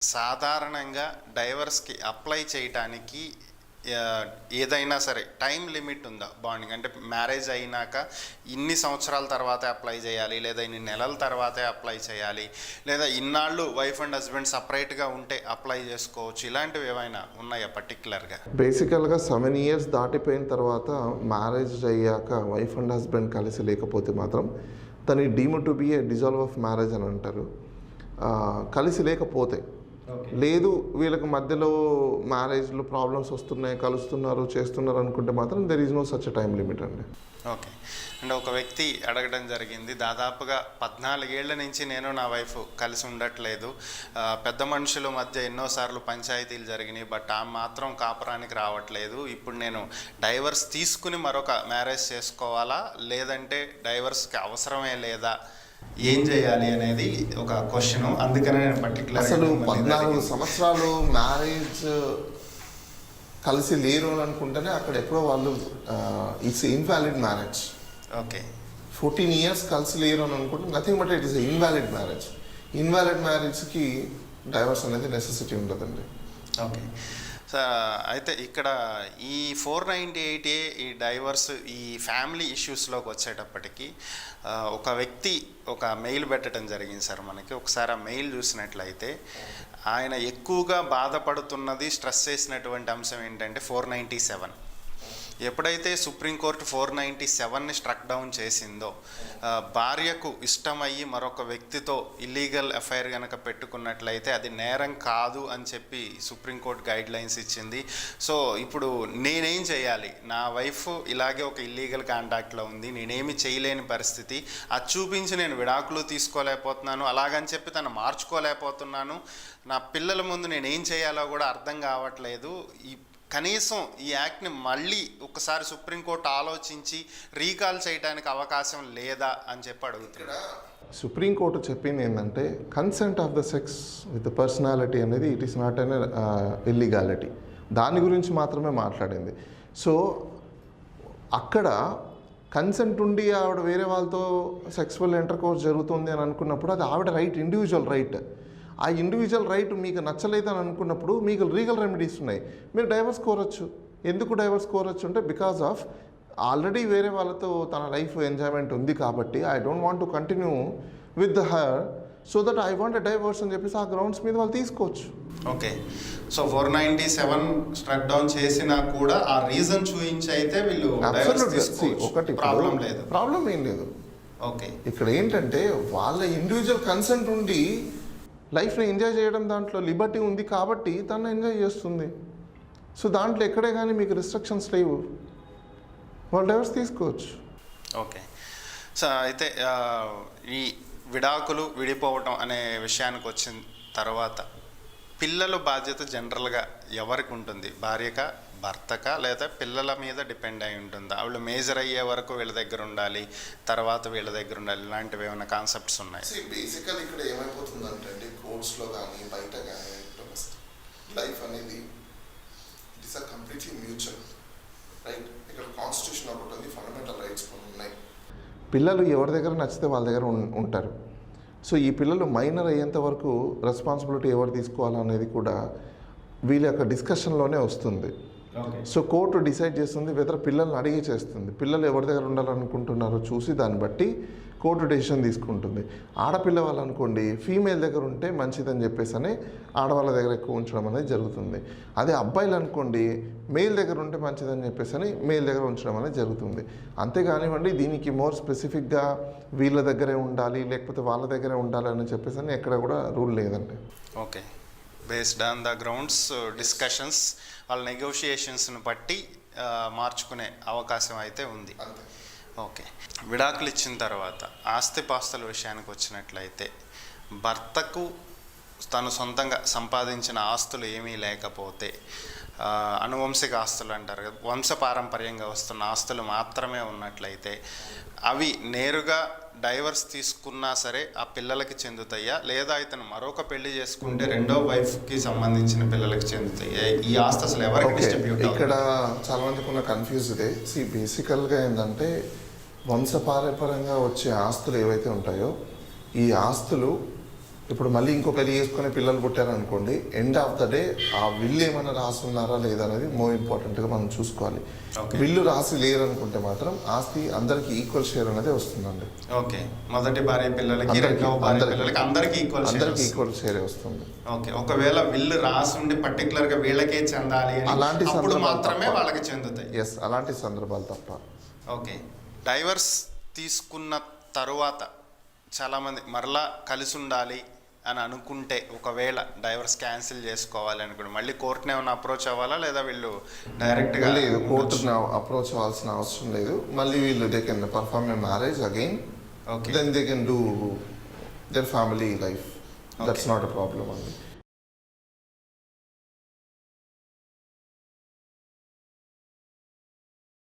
సాధారణంగా డైవర్స్కి అప్లై చేయటానికి ఏదైనా సరే టైం లిమిట్ ఉందా? బాండింగ్ అంటే మ్యారేజ్ అయినాక ఇన్ని సంవత్సరాల తర్వాతే అప్లై చేయాలి, లేదా ఇన్ని నెలల తర్వాతే అప్లై చేయాలి, లేదా ఇన్నాళ్ళు వైఫ్ అండ్ హస్బెండ్ సపరేట్గా ఉంటే అప్లై చేసుకోవచ్చు, ఇలాంటివి ఏమైనా ఉన్నాయా పర్టికులర్గా? బేసికల్గా 7 years దాటిపోయిన తర్వాత మ్యారేజ్ అయ్యాక వైఫ్ అండ్ హస్బెండ్ కలిసి లేకపోతే మాత్రం దాన్ని deemed to be A dissolve of marriage అని అంటారు. కలిసి లేకపోతే లేదు, వీళ్ళకి మధ్యలో మ్యారేజ్లో ప్రాబ్లమ్స్ వస్తున్నాయి, కలుస్తున్నారు, చేస్తున్నారు అనుకుంటే మాత్రం there is no such time limit అండి. ఓకే. అంటే ఒక వ్యక్తి అడగడం జరిగింది, దాదాపుగా 14 ఏళ్ల నుంచి నేను నా వైఫ్ కలిసి ఉండట్లేదు, పెద్ద మనుషుల మధ్య ఎన్నోసార్లు పంచాయతీలు జరిగినాయి, బట్ ఆమె మాత్రం కాపురానికి రావట్లేదు, ఇప్పుడు నేను డైవర్స్ తీసుకుని మరొక మ్యారేజ్ చేసుకోవాలా, లేదంటే డైవర్స్కి అవసరమే లేదా, ఏం చేయాలి అనేది ఒక క్వశ్చన్. అందుకనే నేను పర్టికులర్ అసలు 14 సంవత్సరాలు మ్యారేజ్ కలిసి లేరు అని అనుకుంటేనే అక్కడ ఎప్పుడో వాళ్ళు it's invalid marriage. Okay. 14 years కలిసి లేరు అని అనుకుంటే nothing but it is invalid marriage. Invalid మ్యారేజ్కి డైవర్స్ అనేది నెసెసిటీ ఉండదండి. ఓకే. అయితే ఇక్కడ ఈ 498A ఈ డైవర్స్ ఈ ఫ్యామిలీ ఇష్యూస్లోకి వచ్చేటప్పటికి ఒక వ్యక్తి ఒక మెయిల్ పెట్టడం జరిగింది సార్ మనకి. ఒకసారి ఆ మెయిల్ చూసినట్లయితే ఆయన ఎక్కువగా బాధపడుతున్నది, స్ట్రెస్ చేసినటువంటి అంశం ఏంటంటే 497. ఎప్పుడైతే సుప్రీంకోర్టు 497ని స్ట్రక్ డౌన్ చేసిందో, భార్యకు ఇష్టమయ్యి మరొక వ్యక్తితో ఇల్లీగల్ అఫైర్ కనుక పెట్టుకున్నట్లయితే అది నేరం కాదు అని చెప్పి సుప్రీంకోర్టు గైడ్ లైన్స్ ఇచ్చింది. సో ఇప్పుడు నేనేం చేయాలి, నా వైఫ్ ఇలాగే ఒక ఇల్లీగల్ కాంటాక్ట్లో ఉంది, నేనేమి చేయలేని పరిస్థితి, అది చూపించి నేను విడాకులు తీసుకోలేకపోతున్నాను, అలాగని చెప్పి తను మార్చుకోలేకపోతున్నాను, నా పిల్లల ముందు నేనేం చేయాలో కూడా అర్థం కావట్లేదు, కనీసం ఈ యాక్ట్ని మళ్ళీ ఒకసారి సుప్రీంకోర్టు ఆలోచించి రీకాల్ చేయడానికి అవకాశం లేదా అని చెప్పి అడుగుతున్నా. సుప్రీంకోర్టు చెప్పింది ఏంటంటే consent of the sex with personality అనేది it is not an illegality, దాని గురించి మాత్రమే మాట్లాడింది. సో అక్కడ కన్సెంట్ ఉండి ఆవిడ వేరే వాళ్ళతో సెక్సువల్ ఇంటర్కోర్స్ జరుగుతుంది అని అనుకున్నప్పుడు అది ఆవిడ రైట్, ఇండివిజువల్ రైట్. ఆ ఇండివిజువల్ రైట్ మీకు నచ్చలేదని అనుకున్నప్పుడు మీకు లీగల్ రెమెడీస్ ఉన్నాయి, మీరు డైవర్స్ కోరచ్చు. ఎందుకు డైవర్స్ కోరచ్చు అంటే బికాస్ ఆఫ్ ఆల్రెడీ వేరే వాళ్ళతో తన లైఫ్ ఎంజాయ్మెంట్ ఉంది కాబట్టి I don't want to continue with her, so that I want a divorce అని చెప్పేసి ఆ గ్రౌండ్స్ మీద వాళ్ళు తీసుకోవచ్చు. ఓకే. సో 497 స్ట్రక్ డౌన్ చేసినా కూడా ఆ రీజన్ చూపించి అయితే వీళ్ళు ఒకటి ప్రాబ్లం లేదు, ప్రాబ్లం ఏం లేదు. ఓకే. ఇక్కడ ఏంటంటే వాళ్ళ ఇండివిజువల్ కన్సెంట్ ఉండి లైఫ్ని ఎంజాయ్ చేయడం దాంట్లో లిబర్టీ ఉంది కాబట్టి తను ఎంజాయ్ చేస్తుంది. సో దాంట్లో ఎక్కడే కానీ మీకు రిస్ట్రిక్షన్స్ లేవు, వాళ్ళు డైవర్స్ తీసుకోవచ్చు. ఓకే. సో అయితే ఈ విడాకులు విడిపోవటం అనే విషయానికి వచ్చిన తర్వాత పిల్లల బాధ్యత జనరల్గా ఎవరికి ఉంటుంది? భార్యక, భర్తక, లేదా పిల్లల మీద డిపెండ్ అయి ఉంటుందా? వాళ్ళు మేజర్ అయ్యే వరకు వీళ్ళ దగ్గర ఉండాలి, తర్వాత వీళ్ళ దగ్గర ఉండాలి, ఇలాంటివి ఏమైనా కాన్సెప్ట్స్ ఉన్నాయి? బేసికల్ ఇక్కడ ఏమైపోతుందంటే అండి, కోర్ట్స్లో కానీ బయట కానీ లైఫ్ అనేది it is a completely mutual right. ఇక్కడ కాన్స్టిట్యూషన్ ఒకటి ఉంది, ఫండమెంటల్ రైట్స్ కొన్ని ఉన్నాయి. పిల్లలు ఎవరి దగ్గర నచ్చితే వాళ్ళ దగ్గర ఉంటారు. సో ఈ పిల్లలు మైనర్ అయ్యేంత వరకు రెస్పాన్సిబిలిటీ ఎవరు తీసుకోవాలనేది కూడా వీళ్ళ యొక్క డిస్కషన్లోనే వస్తుంది. సో కోర్టు డిసైడ్ చేస్తుంది, వెదర్ పిల్లల్ని అడిగి చేస్తుంది. పిల్లలు ఎవరి దగ్గర ఉండాలనుకుంటున్నారో చూసి దాన్ని బట్టి కోర్టు డెసిషన్ తీసుకుంటుంది. ఆడపిల్ల వాళ్ళు అనుకోండి ఫీమేల్ దగ్గర ఉంటే మంచిదని చెప్పేసి అని ఆడవాళ్ళ దగ్గర ఎక్కువ ఉంచడం అనేది జరుగుతుంది. అదే అబ్బాయిలు అనుకోండి మేల్ దగ్గర ఉంటే మంచిదని చెప్పేసి అని మేల్ దగ్గర ఉంచడం అనేది జరుగుతుంది. అంతేకానివ్వండి దీనికి మోర్ స్పెసిఫిక్గా వీళ్ళ దగ్గరే ఉండాలి లేకపోతే వాళ్ళ దగ్గరే ఉండాలి అని చెప్పేసి అని ఎక్కడ కూడా రూల్ లేదండి. Okay. Based on the grounds discussions వాళ్ళ నెగోషియేషన్స్ను బట్టి మార్చుకునే అవకాశం అయితే ఉంది. ఓకే. విడాకులు ఇచ్చిన తర్వాత ఆస్తిపాస్తుల విషయానికి వచ్చినట్లయితే భర్తకు తను సొంతంగా సంపాదించిన ఆస్తులు ఏమీ లేకపోతే, అనువంశిక ఆస్తులు అంటారు కదా, వంశపారంపర్యంగా వస్తున్న ఆస్తులు మాత్రమే ఉన్నట్లయితే అవి నేరుగా డైవర్స్ తీసుకున్నా సరే ఆ పిల్లలకి చెందుతాయా, లేదా ఇతను మరొక పెళ్లి చేసుకుంటే రెండో వైఫ్కి సంబంధించిన పిల్లలకి చెందుతాయా? ఈ ఆస్తి అసలు ఎవరికి డిస్ట్రిబ్యూట్? ఇక్కడ చాలా మందికి ఉన్న కన్ఫ్యూజ్డే. బేసికల్గా ఏంటంటే వంశపారంపర్యంగా వచ్చే ఆస్తులు ఏవైతే ఉంటాయో ఈ ఆస్తులు ఇప్పుడు మళ్ళీ ఇంకో పెళ్లి చేసుకుని పిల్లలు పుట్టారనుకోండి, ఎండ్ ఆఫ్ ద డే ఆ విల్లు ఏమైనా రాసున్నారా లేదా అనేది మోర్ ఇంపార్టెంట్గా మనం చూసుకోవాలి. Okay. విల్లు రాసి లేరనుకుంటే మాత్రం ఆస్తి అందరికి ఈక్వల్ షేర్ అనేది వస్తుందండి. ఓకే, మొదటి భార్య పిల్లలకి అందరికీ, రెండవ భార్య అందరికీ. పిల్లలకి అందరికీ అందరికి ఈక్వల్ ఈక్వల్ షేరే వస్తుంది. ఓకే, ఒకవేళ విల్లు రాసి ఉండి పర్టికులర్ గా వీళ్ళకే చెందాలి అని అలాంటి అప్పుడు సందర్భాలు మాత్రమే తప్ప. వాళ్ళకి చెందుతాయి. ఎస్, అలాంటి సందర్భాలు తప్ప. ఓకే, డైవర్స్ తీసుకున్న తరువాత చాలామంది మరలా కలిసి ఉండాలి అని అనుకుంటే, ఒకవేళ డైవర్స్ క్యాన్సిల్ చేసుకోవాలి అనుకుంటే మళ్ళీ కోర్టునే ఏమైనా అప్రోచ్ అవ్వాలా, లేదా వీళ్ళు డైరెక్ట్గా లేదు, కోర్టును అప్రోచ్ అవ్వాల్సిన అవసరం లేదు. మళ్ళీ వీళ్ళు they can perform a marriage again, okay then they can do their family life. That's Okay. Not a problem అండి.